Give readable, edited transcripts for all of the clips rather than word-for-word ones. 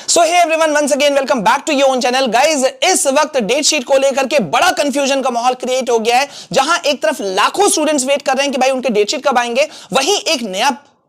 So hey everyone, once again welcome back to your own channel. Guys, इस वक्त date sheet को लेकर के बड़ा कंफ्यूजन का माहौल क्रिएट हो गया है, जहां एक तरफ लाखों स्टूडेंट्स वेट कर रहे हैं कि भाई उनके डेट शीट कब आएंगे, वहीं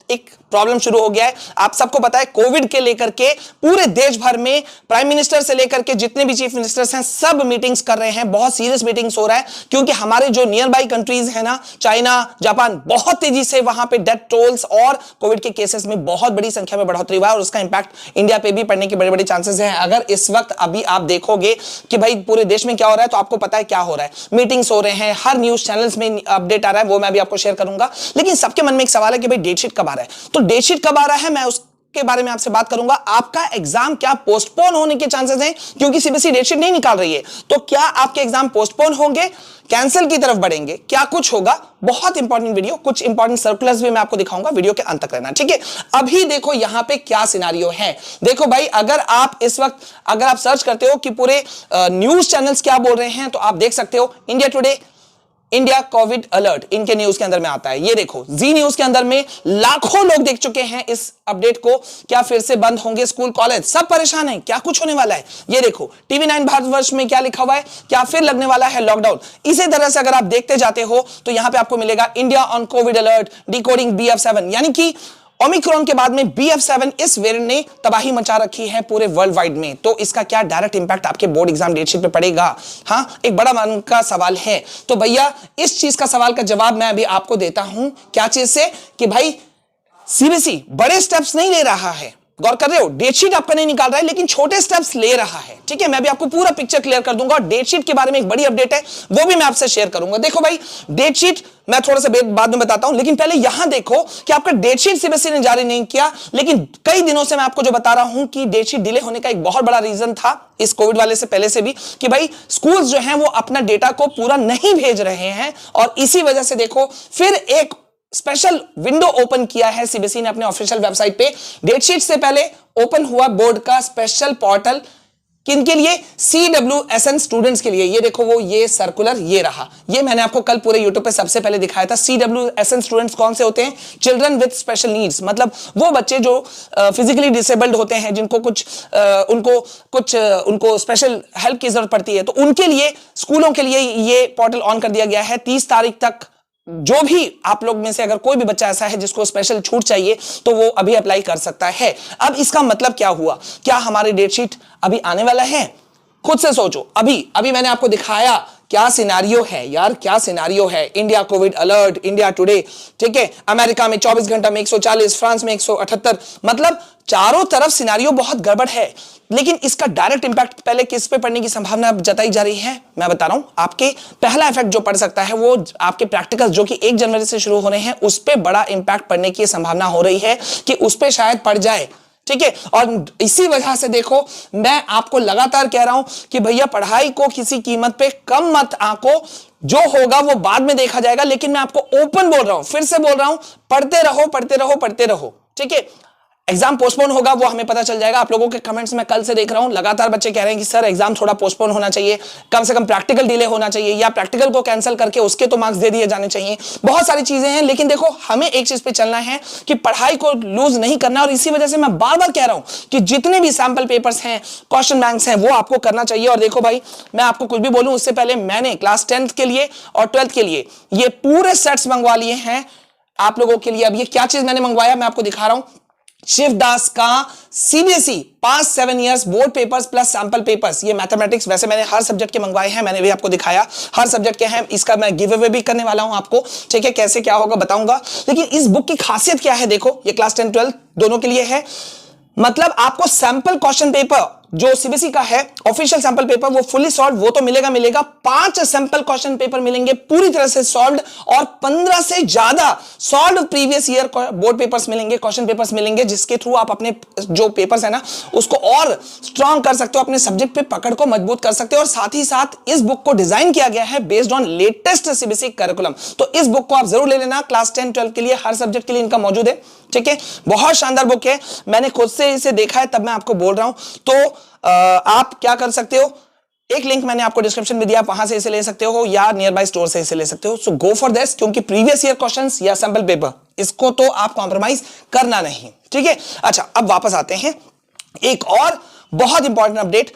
एक प्रॉब्लम शुरू हो गया है। आप सबको पता है, कोविड के लेकर के पूरे देश भर में प्राइम मिनिस्टर से लेकर के जितने भी चीफ मिनिस्टर्स हैं सब मीटिंग्स कर रहे हैं। बहुत सीरियस मीटिंग्स हो रहा है, क्योंकि हमारे जो नियर बाई कंट्रीज है ना, चाइना, जापान, बहुत तेजी से वहां पे डेथ टोल्स और कोविड के केसेस में बहुत बड़ी संख्या में बढ़ोतरी हुआ है और उसका इंपैक्ट इंडिया पे भी पड़ने के बड़े बड़े चांसेस हैं। अगर इस वक्त अभी आप देखोगे कि भाई पूरे देश में क्या हो रहा है, तो आपको पता है क्या हो रहा है। मीटिंग्स हो रहे हैं, हर न्यूज चैनल्स में अपडेट आ रहा है, वो मैं भी आपको शेयर करूंगा। लेकिन सबके मन में एक सवाल है कि भाई डेट शीट कब आ रहा है। तो डेट शीट कब आ रहा है, मैं उसके बारे में आपसे बात करूंगा। आपका एग्जाम क्या पोस्टपोन होने के चांसेस हैं, क्योंकि सीबीएसई डेट शीट नहीं निकाल रही है। तो क्या आपके एग्जाम पोस्टपोन होंगे, कैंसिल की तरफ बढ़ेंगे, क्या कुछ होगा? बहुत इंपॉर्टेंट वीडियो, कुछ इंपॉर्टेंट सर्कुलर्स भी मैं आपको दिखाऊंगा, वीडियो के अंत तक रहना, ठीक है। अभी देखो यहां पे क्या सिनेरियो है। देखो भाई, अगर आप इस वक्त सर्च करते हो कि पूरे न्यूज चैनल्स क्या बोल रहे हैं, तो आप देख सकते हो India today, India Covid alert, इनके न्यूज के अंदर में आता है। ये देखो, जी न्यूज के अंदर में लाखों लोग देख चुके हैं इस अपडेट को। क्या फिर से बंद होंगे स्कूल कॉलेज? सब परेशान हैं, क्या कुछ होने वाला है। ये देखो, टीवी 9 भारतवर्ष में क्या लिखा हुआ है, क्या फिर लगने वाला है लॉकडाउन। इसी तरह से अगर आप देखते जाते हो तो यहां पे आपको मिलेगा India on Covid alert, decoding BF7, यानी कि ओमिक्रॉन के बाद में BF7 इस वेरिएंट ने तबाही मचा रखी है पूरे वर्ल्ड वाइड में। तो इसका क्या डायरेक्ट इंपैक्ट आपके बोर्ड एग्जाम डेट शीट पे पड़ेगा? हाँ, एक बड़ा मन का सवाल है। तो भैया, इस चीज का सवाल का जवाब मैं अभी आपको देता हूं। क्या चीज से? कि भाई सीबीएसई बड़े स्टेप्स नहीं ले रहा है। गौर कर रहे हो, डेट शीट आपका नहीं निकाल रहा है, लेकिन छोटे स्टेप्स ले रहा है, ठीक है। मैं भी आपको पूरा पिक्चर क्लियर कर दूंगा और डेट शीट के बारे में एक बड़ी अपडेट है, वो भी मैं आपसे शेयर करूंगा। देखो भाई, डेट शीट मैं थोड़ा सा बाद में बताता हूं, लेकिन पहले यहां देखो कि आपका डेट शीट सीबीएसई ने जारी नहीं किया। लेकिन कई दिनों से मैं आपको जो बता रहा हूं कि डेट शीट डिले होने का एक बहुत बड़ा रीजन था, इस कोविड वाले से पहले से भी, कि भाई स्कूल्स जो हैं वो अपना डेटा को पूरा नहीं भेज रहे हैं। और इसी वजह से देखो, फिर एक स्पेशल विंडो ओपन किया है सीबीएसई ने अपने ऑफिशियल वेबसाइट पे। डेट शीट से पहले ओपन हुआ बोर्ड का स्पेशल पोर्टल, किनके लिए? CWSN स्टूडेंट्स के लिए। ये देखो, वो ये सर्कुलर ये रहा, ये मैंने आपको कल पूरे यूट्यूब पे सबसे पहले दिखाया था। CWSN स्टूडेंट्स कौन से होते हैं? चिल्ड्रन विद स्पेशल नीड्स, मतलब वो बच्चे जो फिजिकली डिसेबल्ड होते हैं, जिनको उनको स्पेशल हेल्प की जरूरत पड़ती है। तो उनके लिए, स्कूलों के लिए ये पोर्टल ऑन कर दिया गया है। 30 तारीख तक जो भी आप लोग में से अगर कोई भी बच्चा ऐसा है जिसको स्पेशल छूट चाहिए, तो वो अभी अप्लाई कर सकता है। अब इसका मतलब क्या हुआ? क्या हमारी डेट शीट अभी आने वाला है? खुद से सोचो। अभी मैंने आपको दिखाया क्या सिनारियो है यार, क्या सिनारियो है। India Covid alert, India today, ठीक है। अमेरिका में 24 घंटा में 140, फ्रांस में 178, मतलब चारों तरफ सिनारियो बहुत गड़बड़ है। लेकिन इसका डायरेक्ट इंपैक्ट पहले किस पे पड़ने की संभावना जताई जा रही है, मैं बता रहा हूं। आपके पहला इफेक्ट जो पड़ सकता है वो आपके प्रैक्टिकल्स जो कि 1 जनवरी से शुरू हो रहे हैं, उस पे बड़ा इंपैक्ट पड़ने की संभावना हो रही है कि उस पे शायद पड़ जाए, ठीक है। और इसी वजह से देखो, मैं आपको लगातार कह रहा हूं कि भैया पढ़ाई को किसी कीमत पे कम मत आंको। जो होगा वो बाद में देखा जाएगा। लेकिन मैं आपको ओपन बोल रहा हूं, फिर से बोल रहा हूं, पढ़ते रहो, पढ़ते रहो, पढ़ते रहो, ठीक है। एग्जाम पोस्टपोन होगा वो हमें पता चल जाएगा। आप लोगों के कमेंट्स में कल से देख रहा हूं, लगातार बच्चे कह रहे हैं कि सर एग्जाम थोड़ा पोस्टपोन होना चाहिए, कम से कम प्रैक्टिकल डिले होना चाहिए, या प्रैक्टिकल को कैंसिल करके उसके तो मार्क्स दे दिए जाने चाहिए। बहुत सारी चीजें हैं, लेकिन देखो हमें एक चीज पे चलना है कि पढ़ाई को लूज नहीं करना। और इसी वजह से मैं बार बार कह रहा हूं कि जितने भी सैंपल पेपर्स हैं, क्वेश्चन बैंक्स हैं, वो आपको करना चाहिए। और देखो भाई, मैं आपको कुछ भी बोलूं उससे पहले मैंने क्लास 10th के लिए और 12th के लिए ये पूरे सेट्स मंगवा लिए हैं आप लोगों के लिए। अब ये क्या चीज मैंने मंगवाया, मैं आपको दिखा रहा हूं। शिवदास का CBSE past 7 years board papers plus sample papers, ये मैथमेटिक्स, वैसे मैंने हर सब्जेक्ट के मंगवाए हैं, मैंने भी आपको दिखाया हर सब्जेक्ट के हैं। इसका मैं गिव अवे भी करने वाला हूं आपको, ठीक है। कैसे क्या होगा बताऊंगा। लेकिन इस बुक की खासियत क्या है, देखो ये क्लास 10 12 दोनों के लिए है। मतलब आपको सैंपल क्वेश्चन पेपर जो सीबीएसई का है, ऑफिशियल सैंपल पेपर, वो फुली सॉल्व, वो तो मिलेगा। 5 सैंपल क्वेश्चन पेपर मिलेंगे पूरी तरह से सॉल्व्ड, और 15 से ज्यादा solved previous year board papers मिलेंगे, क्वेश्चन पेपर्स मिलेंगे, जिसके थ्रू आप अपने जो पेपर्स है ना उसको और स्ट्रांग कर सकते हो, अपने सब्जेक्ट पे पकड़ को मजबूत कर सकते हो। और साथ ही साथ इस बुक को डिजाइन किया गया है based on latest CBSE curriculum. तो इस बुक को आप जरूर ले लेना, क्लास 10 12 के लिए, हर सब्जेक्ट के लिए इनका मौजूद है, ठीक है। बहुत शानदार बुक है, मैंने खुद से इसे देखा है, तब मैं आपको बोल रहा हूं। तो आप क्या कर सकते हो, एक लिंक मैंने आपको डिस्क्रिप्शन में दिया, वहां से इसे ले सकते हो, या नियर बाय स्टोर से इसे ले सकते हो। सो गो फॉर दिस, क्योंकि प्रीवियस ईयर क्वेश्चंस या सैंपल पेपर, इसको तो आप कॉम्प्रोमाइज करना नहीं, ठीक है। अच्छा, अब वापस आते हैं एक और बहुत इंपॉर्टेंट अपडेट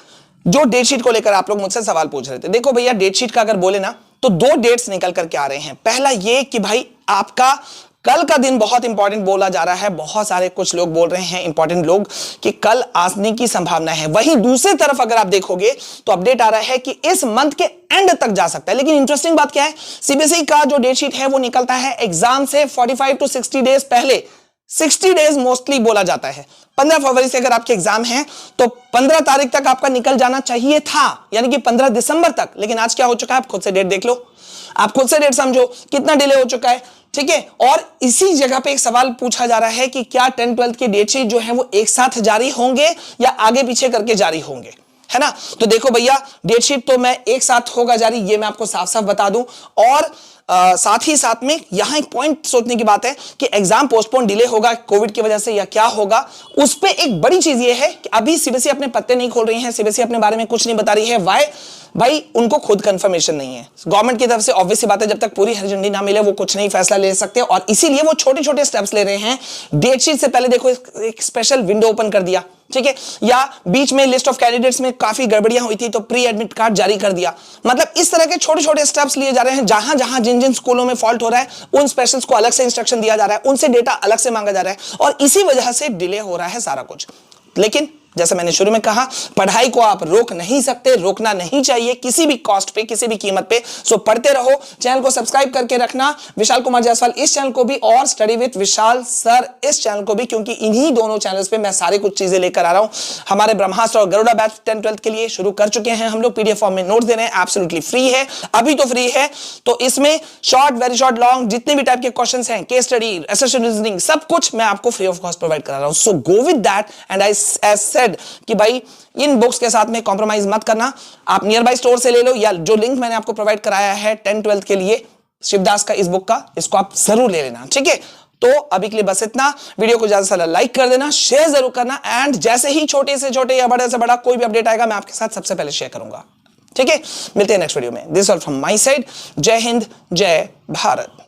जो डेट शीट को लेकर आप लोग मुझसे सवाल पूछ रहे थे। देखो भैया, डेट शीट का अगर बोले ना तो दो डेट्स निकल करके आ रहे हैं। पहला ये कि भाई आपका कल का दिन बहुत इंपॉर्टेंट बोला जा रहा है, बहुत सारे कुछ लोग बोल रहे हैं इंपॉर्टेंट लोग कि कल आने की संभावना है। वहीं दूसरी तरफ अगर आप देखोगे तो अपडेट आ रहा है कि इस मंथ के एंड तक जा सकता है। लेकिन इंटरेस्टिंग बात क्या है, सीबीएसई का जो डेट शीट है वो निकलता है एग्जाम से 45 टू 60 डेज पहले। 60 डेज मोस्टली बोला जाता है। 15 फरवरी से अगर आपके एग्जाम है तो 15 तारीख तक आपका निकल जाना चाहिए था, यानी कि 15 दिसंबर तक। लेकिन आज क्या हो चुका है, आप खुद से डेट देख लो, आप खुद से डेट समझो कितना डिले हो चुका है। ठीक है, और इसी जगह पे एक सवाल पूछा जा रहा है कि क्या 10th 12th के डेट शीट जो है वो एक साथ जारी होंगे या आगे पीछे करके जारी होंगे, है ना। तो देखो भैया, डेट शीट तो मैं एक साथ होगा जारी, ये मैं आपको साफ साफ बता दूं। और साथ ही साथ में यहां एक पॉइंट सोचने की बात है कि एग्जाम पोस्टपोन डिले होगा कोविड की वजह से या क्या होगा। उस पे एक बड़ी चीज ये है कि अभी सीबीएसई अपने पत्ते नहीं खोल रही है, सीबीएसई अपने बारे में कुछ नहीं बता रही है। वाई? भाई उनको खुद कंफर्मेशन नहीं है गवर्नमेंट की तरफ से। ऑब्वियस सी बात है, जब तक पूरी हरी झंडी ना मिले वो कुछ नहीं फैसला ले सकते, और इसीलिए वो छोटे छोटे स्टेप्स ले रहे हैं। डेट शीट से पहले देखो एक स्पेशल विंडो ओपन कर दिया, ठीक है, या बीच में लिस्ट ऑफ कैंडिडेट्स में काफी गड़बड़ियां हुई थी तो प्री एडमिट कार्ड जारी कर दिया। मतलब इस तरह के छोटे छोटे स्टेप्स लिए जा रहे हैं। जहां जहां जिन जिन स्कूलों में फॉल्ट हो रहा है उन स्पेशल्स को अलग से इंस्ट्रक्शन दिया जा रहा है, उनसे डेटा अलग से मांगा जा रहा है, और इसी वजह से डिले हो रहा है सारा कुछ। लेकिन जैसे मैंने शुरू में कहा, पढ़ाई को आप रोक नहीं सकते, रोकना नहीं चाहिए किसी भी कॉस्ट पे, किसी भी कीमत पे। सो पढ़ते रहो, चैनल को सब्सक्राइब करके रखना, विशाल कुमार जायसवाल इस चैनल को भी और स्टडी विद विशाल सर इस चैनल को भी, क्योंकि इन्हीं दोनों चैनल्स पे मैं सारी कुछ चीजें लेकर आ रहा हूं। हमारे ब्रह्मास्त्र और गरुड़ा बैच 10th 12th के लिए शुरू कर चुके हैं हम लोग, पीडीएफ फॉर्म में नोट्स दे रहे हैं, एब्सोल्युटली फ्री है, अभी तो फ्री है। तो इसमें शॉर्ट, वेरी शॉर्ट, लॉन्ग जितने भी टाइप के क्वेश्चंस हैं, केस स्टडी, एसेशन रीजनिंग, सब कुछ मैं आपको फ्री ऑफ कॉस्ट प्रोवाइड करा रहा हूं। So go with that, and I as said कि भाई इन बुक्स के साथ में कॉम्प्रोमाइज मत करना। आप नियर बाय स्टोर से ले लो, या जो लिंक मैंने आपको प्रोवाइड कराया है 10th 12th के लिए शिवदास का इस बुक का, इसको आप जरूर ले लेना, ठीक है। तो अभी के लिए बस इतना। वीडियो को ज्यादा से ज्यादा लाइक कर देना, शेयर जरूर करना, एंड जैसे ही छोटे से छोटे या बड़े से बड़ा कोई भी अपडेट आएगा मैं आपके साथ सबसे पहले शेयर करूंगा, ठीक है। मिलते हैं नेक्स्ट वीडियो में। This all from my side. जय हिंद, जय भारत।